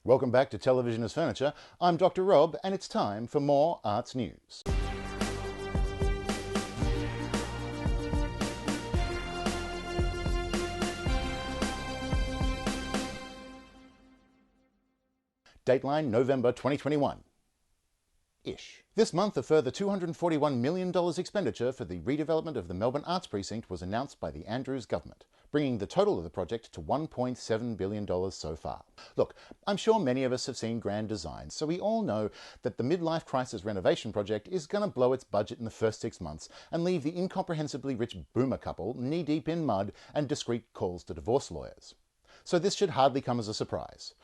Welcome back to Television as Furniture. I'm Dr. Rob, and it's time for more arts news. Dateline November 2021. Ish. This month, a further $241 million expenditure for the redevelopment of the Melbourne Arts Precinct was announced by the Andrews government, bringing the total of the project to $1.7 billion so far. Look, I'm sure many of us have seen grand designs, so we all know that the midlife crisis renovation project is going to blow its budget in the first 6 months and leave the incomprehensibly rich boomer couple knee-deep in mud and discreet calls to divorce lawyers. So this should hardly come as a surprise,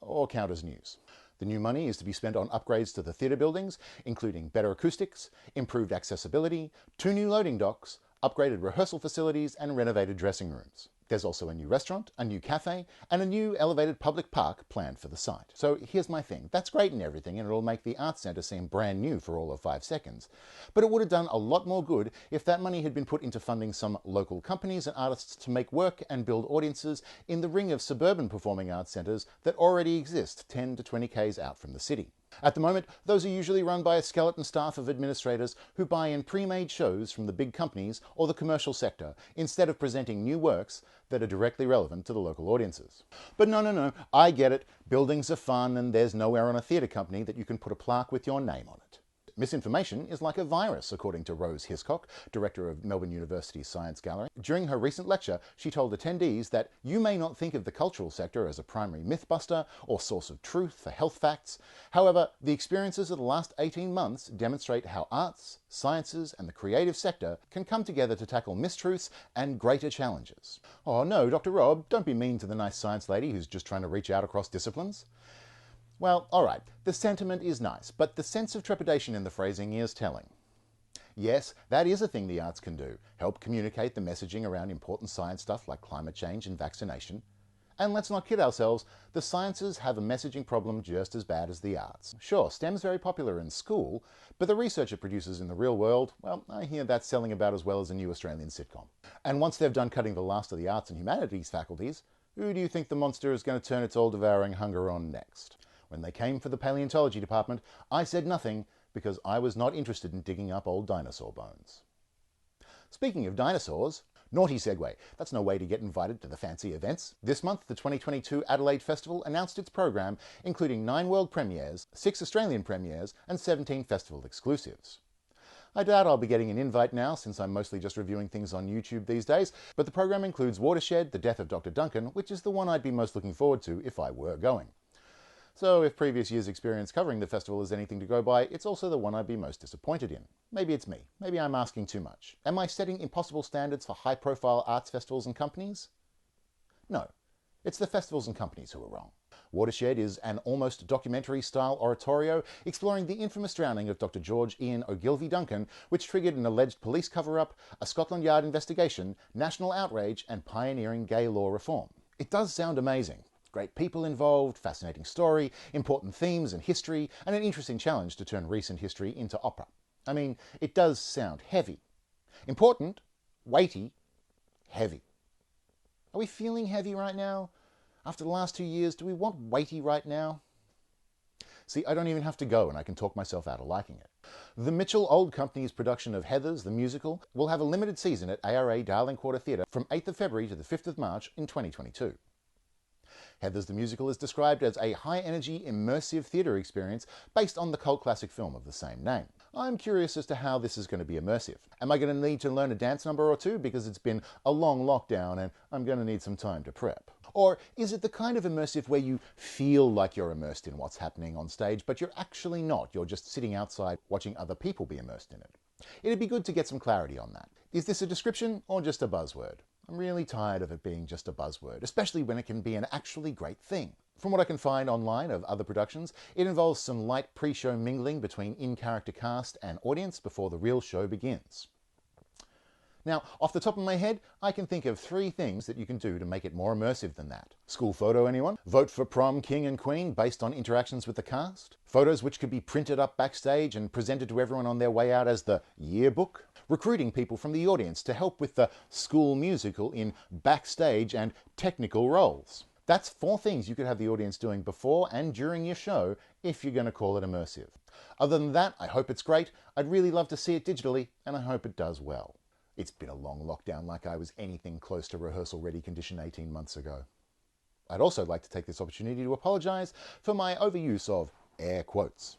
or count as news. The new money is to be spent on upgrades to the theatre buildings, including better acoustics, improved accessibility, 2 new loading docks, upgraded rehearsal facilities, and renovated dressing rooms. There's also a new restaurant, a new cafe, and a new elevated public park planned for the site. So here's my thing. That's great and everything, and it'll make the Arts Centre seem brand new for all of 5 seconds. But it would have done a lot more good if that money had been put into funding some local companies and artists to make work and build audiences in the ring of suburban performing arts centres that already exist 10 to 20 k's out from the city. At the moment, those are usually run by a skeleton staff of administrators who buy in pre-made shows from the big companies or the commercial sector instead of presenting new works that are directly relevant to the local audiences. But no, I get it. Buildings are fun and there's nowhere on a theatre company that you can put a plaque with your name on it. Misinformation is like a virus, according to Rose Hiscock, director of Melbourne University's Science Gallery. During her recent lecture, she told attendees that you may not think of the cultural sector as a primary mythbuster or source of truth for health facts. However, the experiences of the last 18 months demonstrate how arts, sciences, and the creative sector can come together to tackle mistruths and greater challenges. Oh no, Dr. Rob, don't be mean to the nice science lady who's just trying to reach out across disciplines. Well, alright, the sentiment is nice, but the sense of trepidation in the phrasing is telling. Yes, that is a thing the arts can do, help communicate the messaging around important science stuff like climate change and vaccination. And let's not kid ourselves, the sciences have a messaging problem just as bad as the arts. Sure, STEM's very popular in school, but the research it produces in the real world, well, I hear that's selling about as well as a new Australian sitcom. And once they've done cutting the last of the arts and humanities faculties, who do you think the monster is going to turn its all-devouring hunger on next? When they came for the paleontology department, I said nothing because I was not interested in digging up old dinosaur bones. Speaking of dinosaurs, naughty segue, that's no way to get invited to the fancy events. This month, the 2022 Adelaide Festival announced its program, including 9 world premieres, 6 Australian premieres, and 17 festival exclusives. I doubt I'll be getting an invite now, since I'm mostly just reviewing things on YouTube these days, but the program includes Watershed, The Death of Dr. Duncan, which is the one I'd be most looking forward to if I were going. So if previous years' experience covering the festival is anything to go by, it's also the one I'd be most disappointed in. Maybe it's me. Maybe I'm asking too much. Am I setting impossible standards for high-profile arts festivals and companies? No. It's the festivals and companies who are wrong. Watershed is an almost documentary-style oratorio exploring the infamous drowning of Dr. George Ian Ogilvie Duncan, which triggered an alleged police cover-up, a Scotland Yard investigation, national outrage, and pioneering gay law reform. It does sound amazing. Great people involved, fascinating story, important themes and history, and an interesting challenge to turn recent history into opera. I mean, it does sound heavy. Important, weighty, heavy. Are we feeling heavy right now? After the last 2 years, do we want weighty right now? See, I don't even have to go and I can talk myself out of liking it. The Mitchell Old Company's production of Heathers, the musical, will have a limited season at ARA Darling Quarter Theatre from 8th of February to the 5th of March in 2022. Heathers the Musical is described as a high-energy, immersive theatre experience based on the cult classic film of the same name. I'm curious as to how this is going to be immersive. Am I going to need to learn a dance number or two because it's been a long lockdown and I'm going to need some time to prep? Or is it the kind of immersive where you feel like you're immersed in what's happening on stage, but you're actually not? You're just sitting outside watching other people be immersed in it. It'd be good to get some clarity on that. Is this a description or just a buzzword? I'm really tired of it being just a buzzword, especially when it can be an actually great thing. From what I can find online of other productions, it involves some light pre-show mingling between in-character cast and audience before the real show begins. Now, off the top of my head, I can think of 3 things that you can do to make it more immersive than that. School photo, anyone? Vote for prom king and queen based on interactions with the cast? Photos which could be printed up backstage and presented to everyone on their way out as the yearbook? Recruiting people from the audience to help with the school musical in backstage and technical roles. That's 4 things you could have the audience doing before and during your show if you're going to call it immersive. Other than that, I hope it's great. I'd really love to see it digitally, and I hope it does well. It's been a long lockdown, like I was anything close to rehearsal-ready condition 18 months ago. I'd also like to take this opportunity to apologise for my overuse of air quotes.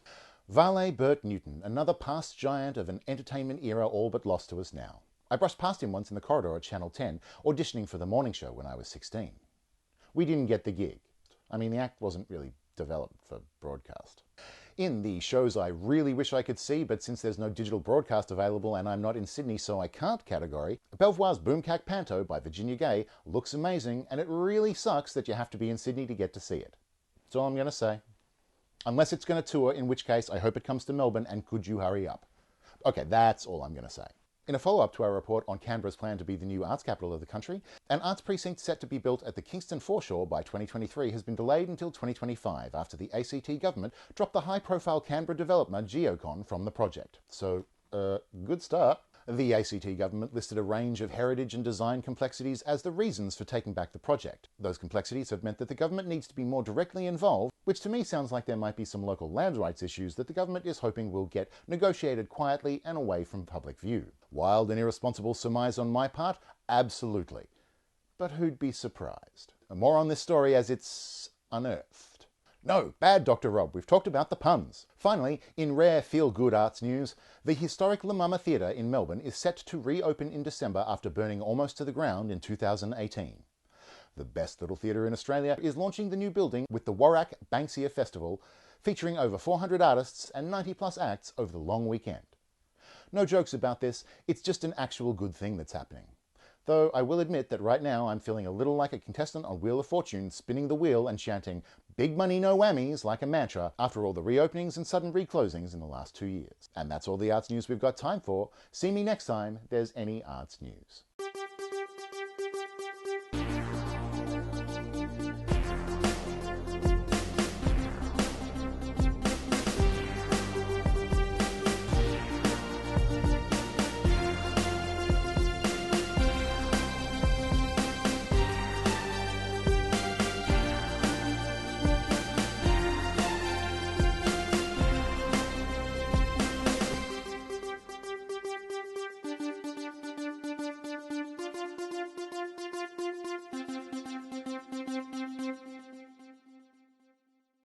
Varley Burt Newton, another past giant of an entertainment era all but lost to us now. I brushed past him once in the corridor at Channel 10, auditioning for the morning show when I was 16. We didn't get the gig. I mean, the act wasn't really developed for broadcast. In the shows I really wish I could see, but since there's no digital broadcast available and I'm not in Sydney so I can't category, Belvoir's Boomcac Panto by Virginia Gay looks amazing, and it really sucks that you have to be in Sydney to get to see it. That's all I'm going to say. Unless it's going to tour, in which case I hope it comes to Melbourne, and could you hurry up? Okay, that's all I'm going to say. In a follow-up to our report on Canberra's plan to be the new arts capital of the country, an arts precinct set to be built at the Kingston foreshore by 2023 has been delayed until 2025 after the ACT government dropped the high-profile Canberra developer Geocon from the project. So, good start. The ACT government listed a range of heritage and design complexities as the reasons for taking back the project. Those complexities have meant that the government needs to be more directly involved, which to me sounds like there might be some local land rights issues that the government is hoping will get negotiated quietly and away from public view. Wild and irresponsible surmise on my part? Absolutely. But who'd be surprised? More on this story as it's unearthed. No, bad Dr. Rob, we've talked about the puns. Finally, in rare feel-good arts news, the historic La Mama Theatre in Melbourne is set to reopen in December after burning almost to the ground in 2018. The best little theatre in Australia is launching the new building with the Warrack Banksia Festival, featuring over 400 artists and 90+ acts over the long weekend. No jokes about this, it's just an actual good thing that's happening. Though I will admit that right now I'm feeling a little like a contestant on Wheel of Fortune spinning the wheel and chanting "Big money, no whammies" like a mantra after all the reopenings and sudden reclosings in the last 2 years. And that's all the arts news we've got time for. See me next time there's any arts news.